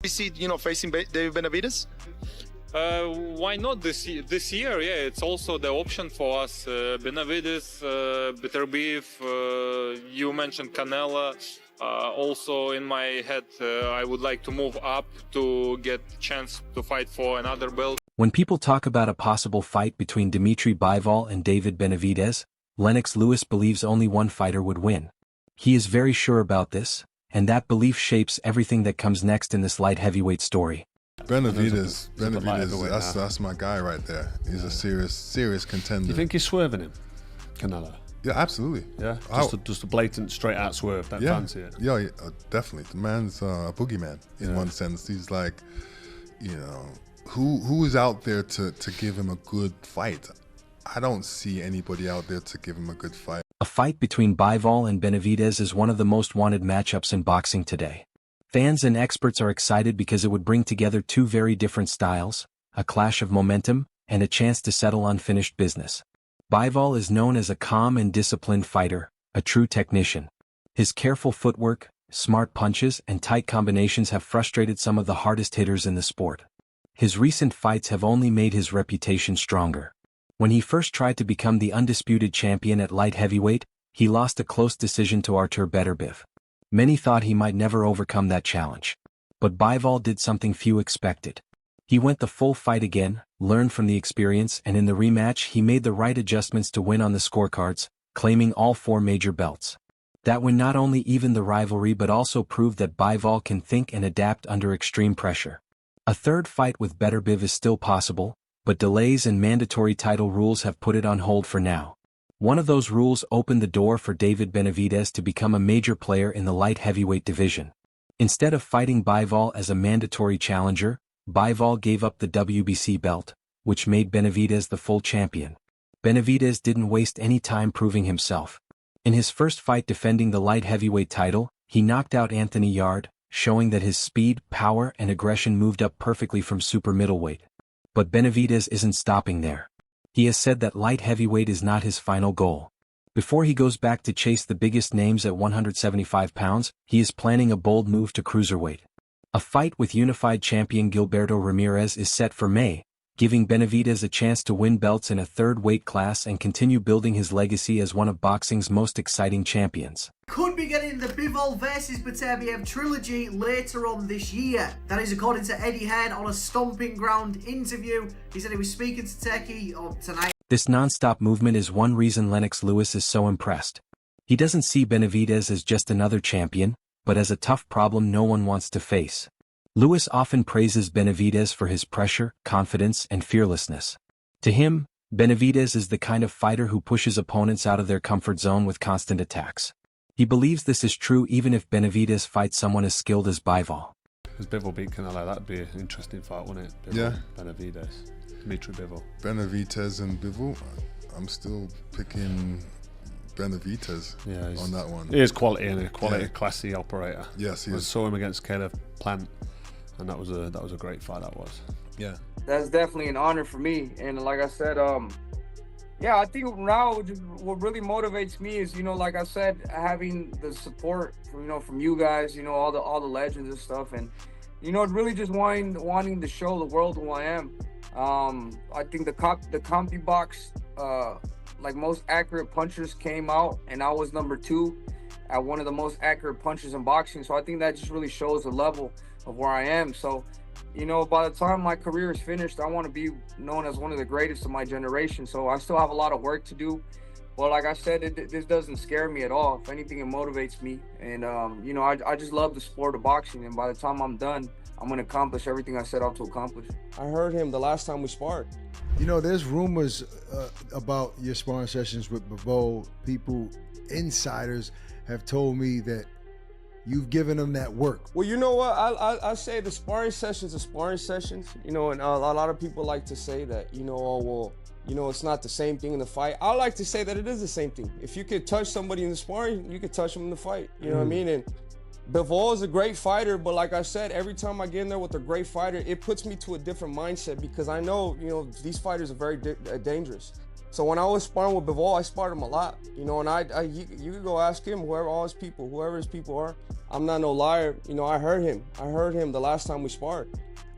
You see, facing David Benavidez? Why not this year? Yeah, it's also the option for us. Benavidez, Beterbiev, you mentioned Canelo. Also in my head, I would like to move up to get a chance to fight for another belt. When people talk about a possible fight between Dmitry Bivol and David Benavidez, Lennox Lewis believes only one fighter would win. He is very sure about this, and that belief shapes everything that comes next in this light heavyweight story. Benavidez, that's my guy right there. He's a serious contender. Do you think he's swerving him, Canelo? Yeah, absolutely. Yeah, just a blatant straight out swerve. Don't fancy it. Yeah, definitely. The man's a boogeyman in one sense. He's like, who is out there to give him a good fight? I don't see anybody out there to give him a good fight. A fight between Bivol and Benavidez is one of the most wanted matchups in boxing today. Fans and experts are excited because it would bring together two very different styles, a clash of momentum, and a chance to settle unfinished business. Bivol is known as a calm and disciplined fighter, a true technician. His careful footwork, smart punches, and tight combinations have frustrated some of the hardest hitters in the sport. His recent fights have only made his reputation stronger. When he first tried to become the undisputed champion at light heavyweight, he lost a close decision to Artur Beterbiev. Many thought he might never overcome that challenge. But Bivol did something few expected. He went the full fight again, learned from the experience, and in the rematch he made the right adjustments to win on the scorecards, claiming all 4 major belts. That win not only evened the rivalry but also proved that Bivol can think and adapt under extreme pressure. A third fight with Beterbiev is still possible, but delays and mandatory title rules have put it on hold for now. One of those rules opened the door for David Benavidez to become a major player in the light heavyweight division. Instead of fighting Bivol as a mandatory challenger, Bivol gave up the WBC belt, which made Benavidez the full champion. Benavidez didn't waste any time proving himself. In his first fight defending the light heavyweight title, he knocked out Anthony Yarde, showing that his speed, power, and aggression moved up perfectly from super middleweight. But Benavidez isn't stopping there. He has said that light heavyweight is not his final goal. Before he goes back to chase the biggest names at 175 pounds, he is planning a bold move to cruiserweight. A fight with unified champion Gilberto Ramirez is set for May, giving Benavidez a chance to win belts in a third weight class and continue building his legacy as one of boxing's most exciting champions. Could be getting the Bivol versus Beterbiev trilogy later on this year. That is according to Eddie Hearn on a Stomping Ground interview. He said he was speaking to Teki tonight. This non-stop movement is one reason Lennox Lewis is so impressed. He doesn't see Benavidez as just another champion, but as a tough problem no one wants to face. Lewis often praises Benavidez for his pressure, confidence, and fearlessness. To him, Benavidez is the kind of fighter who pushes opponents out of their comfort zone with constant attacks. He believes this is true even if Benavidez fights someone as skilled as Bivol. As Bivol beat Canelo, that'd be an interesting fight, wouldn't it? Bivol, Yeah. Benavidez, Dmitry Bivol. Benavidez and Bivol, I'm still picking Benavidez on that one. He is quality and a classy operator. Yes, he is. I saw him against Caleb Plant, and that was a great fight. That was. Yeah. That's definitely an honor for me, and like I said, yeah, I think now what really motivates me is, like I said, having the support from you guys, all the legends and stuff, and really just wanting to show the world who I am. I think the CompuBox like most accurate punchers came out, and I was number 2 at one of the most accurate punchers in boxing. So I think that just really shows the level of where I am. So, by the time my career is finished, I want to be known as one of the greatest of my generation. So I still have a lot of work to do. But like I said, this doesn't scare me at all. If anything, it motivates me. And, I just love the sport of boxing. And by the time I'm done, I'm going to accomplish everything I set out to accomplish. I heard him the last time we sparred. There's rumors about your sparring sessions with Bivol. People, insiders, have told me that you've given him that work. Well, you know what? I say the sparring sessions are sparring sessions. And a lot of people like to say that, it's not the same thing in the fight. I like to say that it is the same thing. If you could touch somebody in the sparring, you could touch them in the fight. You know what I mean? And Bivol is a great fighter, but like I said, every time I get in there with a great fighter, it puts me to a different mindset because I know, these fighters are very dangerous. So when I was sparring with Bivol, I sparred him a lot, you know, and you could go ask him, whoever his people are. I'm not no liar, you know, I heard him the last time we sparred.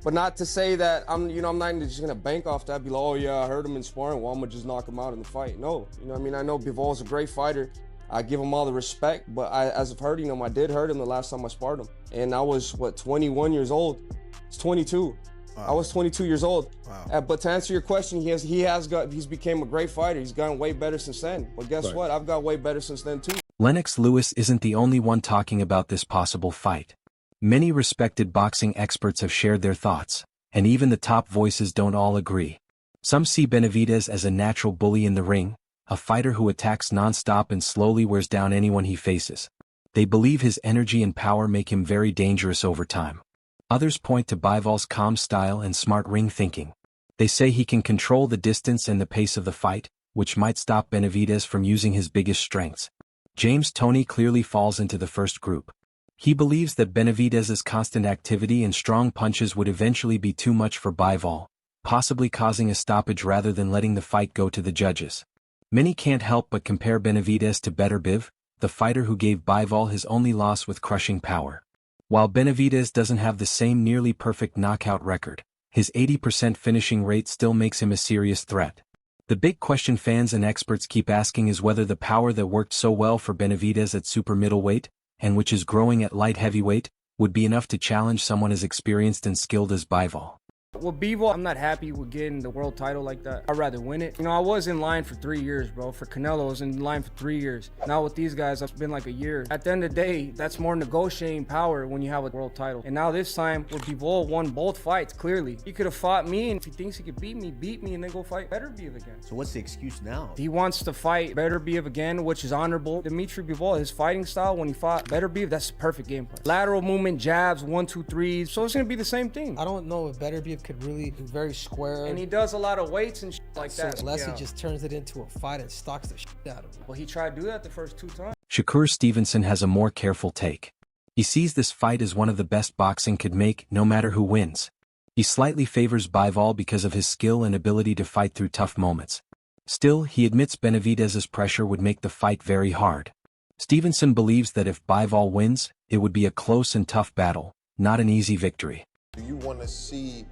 But not to say that I'm not just gonna bank off that, be like, oh yeah, I heard him in sparring, well, I'm gonna just knock him out in the fight. No, you know what I mean? I know Bivol's a great fighter. I give him all the respect, but as of hurting him, I did hurt him the last time I sparred him. And I was, 21 years old? It's 22. Wow. I was 22 years old. Wow. But to answer your question, he's became a great fighter. He's gotten way better since then. But guess what? I've got way better since then too. Lennox Lewis isn't the only one talking about this possible fight. Many respected boxing experts have shared their thoughts, and even the top voices don't all agree. Some see Benavidez as a natural bully in the ring, a fighter who attacks non-stop and slowly wears down anyone he faces. They believe his energy and power make him very dangerous over time. Others point to Bivol's calm style and smart ring thinking. They say he can control the distance and the pace of the fight, which might stop Benavidez from using his biggest strengths. James Toney clearly falls into the first group. He believes that Benavidez's constant activity and strong punches would eventually be too much for Bivol, possibly causing a stoppage rather than letting the fight go to the judges. Many can't help but compare Benavidez to Dmitry Bivol, the fighter who gave Bivol his only loss with crushing power. While Benavidez doesn't have the same nearly perfect knockout record, his 80% finishing rate still makes him a serious threat. The big question fans and experts keep asking is whether the power that worked so well for Benavidez at super middleweight, and which is growing at light heavyweight, would be enough to challenge someone as experienced and skilled as Bivol. With Bivol, I'm not happy with getting the world title like that. I'd rather win it. You know, I was in line for 3 years, bro. For Canelo, I was in line for 3 years. Now with these guys, it's been like a year. At the end of the day, that's more negotiating power when you have a world title. And now this time, where Bivol won both fights, clearly. He could have fought me, and if he thinks he could beat me, and then go fight Beterbiev again. So what's the excuse now? He wants to fight Beterbiev again, which is honorable. Dmitry Bivol, his fighting style, when he fought Beterbiev, that's a perfect game plan. Lateral movement, jabs, 1, 2, 3s. So it's gonna be the same thing. I don't know if Beterbiev could really do very square. And he does a lot of weights and shit like that. Unless he just turns it into a fight and stalks the shit out of him. Well, he tried to do that the first 2 times. Shakur Stevenson has a more careful take. He sees this fight as one of the best boxing could make, no matter who wins. He slightly favors Bivol because of his skill and ability to fight through tough moments. Still, he admits Benavidez's pressure would make the fight very hard. Stevenson believes that if Bivol wins, it would be a close and tough battle, not an easy victory. Do you want to see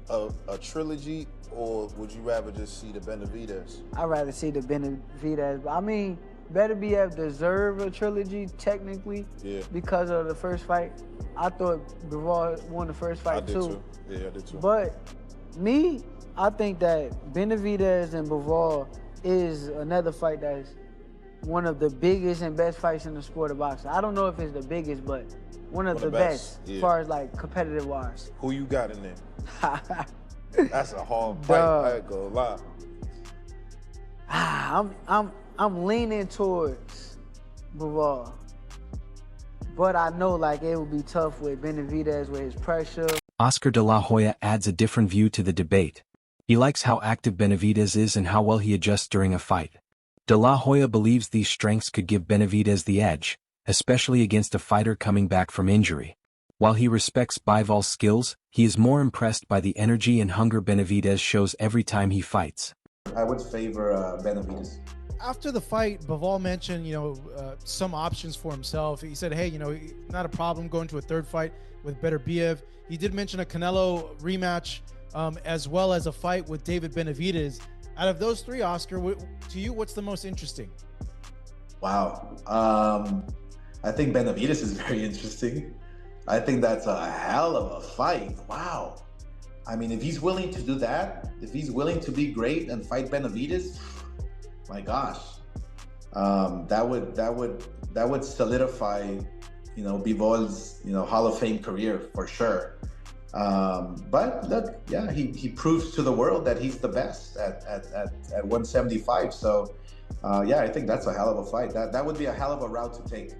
a trilogy, or would you rather just see the Benavidez? I'd rather see the Benavidez. I mean, Beterbiev deserve a trilogy technically, because of the first fight. I thought Bivol won the first fight too. Yeah, I did too. But me, I think that Benavidez and Bivol is another fight that's one of the biggest and best fights in the sport of boxing. I don't know if it's the biggest, but one of the best as far as like competitive wise. Who you got in there? That's a hard fight. I ain't gonna lie. I'm leaning towards Bivol, but I know like it would be tough with Benavidez with his pressure. Oscar De La Hoya adds a different view to the debate. He likes how active Benavidez is and how well he adjusts during a fight. De La Hoya believes these strengths could give Benavidez the edge, especially against a fighter coming back from injury. While he respects Bivol's skills, he is more impressed by the energy and hunger Benavidez shows every time he fights. I would favor Benavidez. After the fight, Bivol mentioned, some options for himself. He said, hey, not a problem going to a third fight with Beterbiev. He did mention a Canelo rematch, as well as a fight with David Benavidez. Out of those 3, Oscar, to you, what's the most interesting? Wow. I think Benavidez is very interesting. I think that's a hell of a fight. Wow. I mean, if he's willing to do that, if he's willing to be great and fight Benavidez, my gosh, that would solidify, Bivol's, Hall of Fame career for sure. But look, yeah, he proves to the world that he's the best at 175. So, yeah, I think that's a hell of a fight. That would be a hell of a route to take.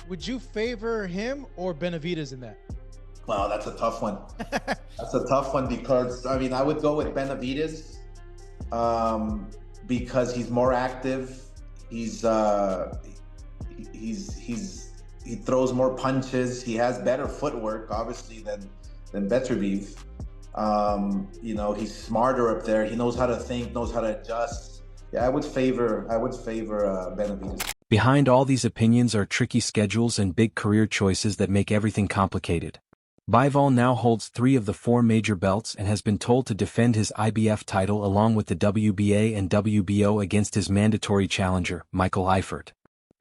Would you favor him or Benavidez in that? Well, that's a tough one. That's a tough one because, I would go with Benavidez because he's more active. He throws more punches. He has better footwork, obviously, than Beterbiev. He's smarter up there. He knows how to think, knows how to adjust. Yeah, I would favor Benavidez. Behind all these opinions are tricky schedules and big career choices that make everything complicated. Bivol now holds 3 of the 4 major belts and has been told to defend his IBF title along with the WBA and WBO against his mandatory challenger, Michael Eifert.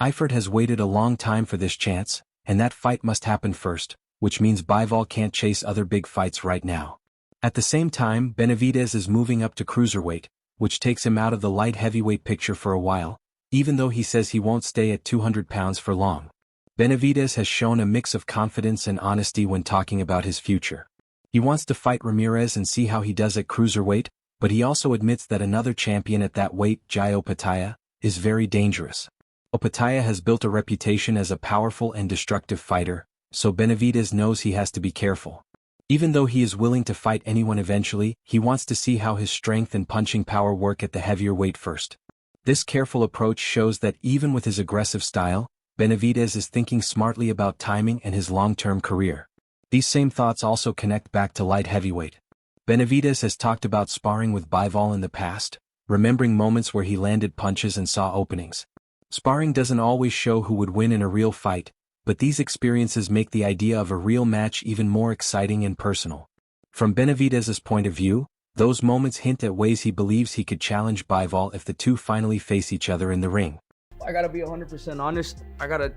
Eifert has waited a long time for this chance, and that fight must happen first, which means Bivol can't chase other big fights right now. At the same time, Benavidez is moving up to cruiserweight, which takes him out of the light heavyweight picture for a while, even though he says he won't stay at 200 pounds for long. Benavidez has shown a mix of confidence and honesty when talking about his future. He wants to fight Ramirez and see how he does at cruiserweight, but he also admits that another champion at that weight, Jai Opetaia, is very dangerous. Opetaia has built a reputation as a powerful and destructive fighter, so Benavidez knows he has to be careful. Even though he is willing to fight anyone eventually, he wants to see how his strength and punching power work at the heavier weight first. This careful approach shows that even with his aggressive style, Benavidez is thinking smartly about timing and his long-term career. These same thoughts also connect back to light heavyweight. Benavidez has talked about sparring with Bivol in the past, remembering moments where he landed punches and saw openings. Sparring doesn't always show who would win in a real fight, but these experiences make the idea of a real match even more exciting and personal. From Benavidez's point of view, those moments hint at ways he believes he could challenge Bivol if the two finally face each other in the ring. I gotta be 100% honest. I gotta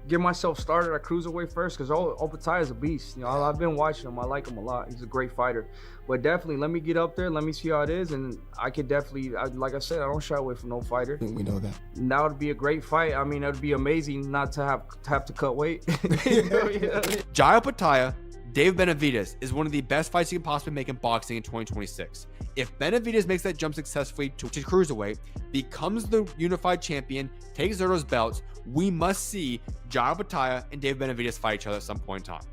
get myself started at cruiserweight first because Opetaia is a beast. You know, I've been watching him. I like him a lot. He's a great fighter. But definitely, let me get up there. Let me see how it is, and I could definitely, like I said, I don't shy away from no fighter. We know that. And that would be a great fight. I mean, it would be amazing not to have to cut weight. Yeah. Jai Opetaia, David Benavidez is one of the best fights you can possibly make in boxing in 2026. If Benavidez makes that jump successfully to cruiserweight, becomes the unified champion, takes Zurdo's belts, we must see Jai Opetaia and David Benavidez fight each other at some point in time.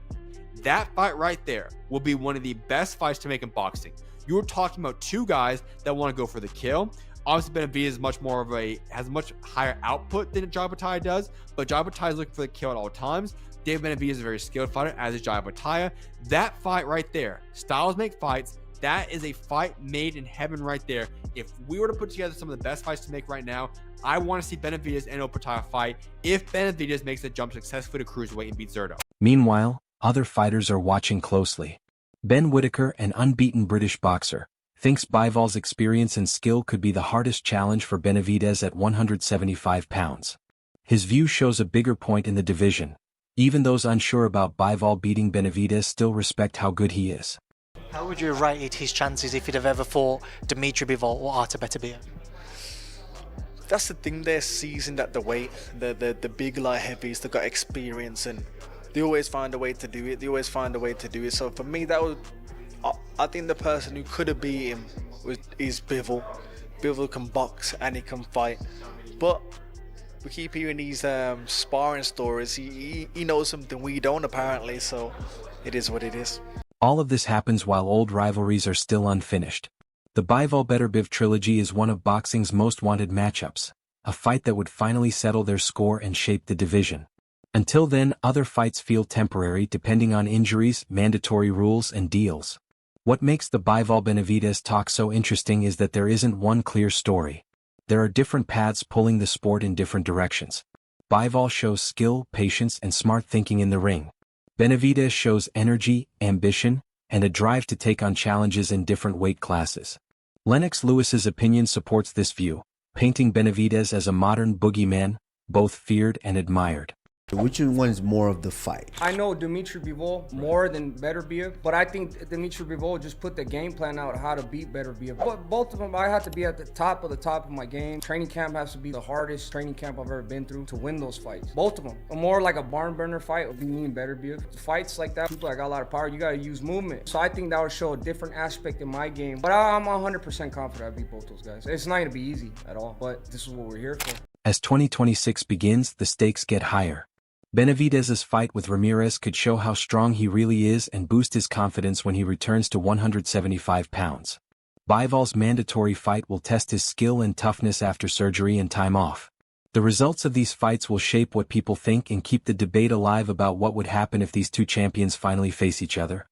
That fight right there will be one of the best fights to make in boxing. You're talking about two guys that want to go for the kill. Obviously, Benavidez has much higher output than Jai Opetaia does, but Jai Opetaia is looking for the kill at all times. David Benavidez is a very skilled fighter, as is Jai Opetaia. That fight right there, styles make fights. That is a fight made in heaven right there. If we were to put together some of the best fights to make right now, I want to see Benavidez and Opetaia fight if Benavidez makes the jump successfully to cruiserweight and beats Zurdo. Meanwhile, other fighters are watching closely. Ben Whittaker, an unbeaten British boxer, thinks Bivol's experience and skill could be the hardest challenge for Benavidez at 175 pounds. His view shows a bigger point in the division. Even those unsure about Bivol beating Benavidez still respect how good he is. How would you have rated his chances if he'd have ever fought Dmitry Bivol or Artur Beterbiev? That's the thing, they're seasoned at the weight. The big light heavies, they've got experience and they always find a way to do it. So for me, I think the person who could have beat him is Bivol. Bivol can box and he can fight. But we keep hearing these sparring stories. He knows something we don't apparently, so it is what it is. All of this happens while old rivalries are still unfinished. The Bivol-Beterbiev trilogy is one of boxing's most wanted matchups, a fight that would finally settle their score and shape the division. Until then, other fights feel temporary depending on injuries, mandatory rules, and deals. What makes the Bivol-Benavidez talk so interesting is that there isn't one clear story. There are different paths pulling the sport in different directions. Bivol shows skill, patience, and smart thinking in the ring. Benavidez shows energy, ambition, and a drive to take on challenges in different weight classes. Lennox Lewis's opinion supports this view, painting Benavidez as a modern boogeyman, both feared and admired. Which one is more of the fight? I know Dmitry Bivol more than Beterbiev, but I think Dmitry Bivol just put the game plan out how to beat Beterbiev. But both of them, I have to be at the top of my game. Training camp has to be the hardest training camp I've ever been through to win those fights. Both of them. A more like a barn burner fight would be me and Beterbiev. Fights like that, people that got a lot of power, you gotta use movement. So I think that would show a different aspect in my game. But I'm 100% confident I beat both those guys. It's not gonna be easy at all, but this is what we're here for. As 2026 begins, the stakes get higher. Benavidez's fight with Ramirez could show how strong he really is and boost his confidence when he returns to 175 pounds. Bivol's mandatory fight will test his skill and toughness after surgery and time off. The results of these fights will shape what people think and keep the debate alive about what would happen if these two champions finally face each other.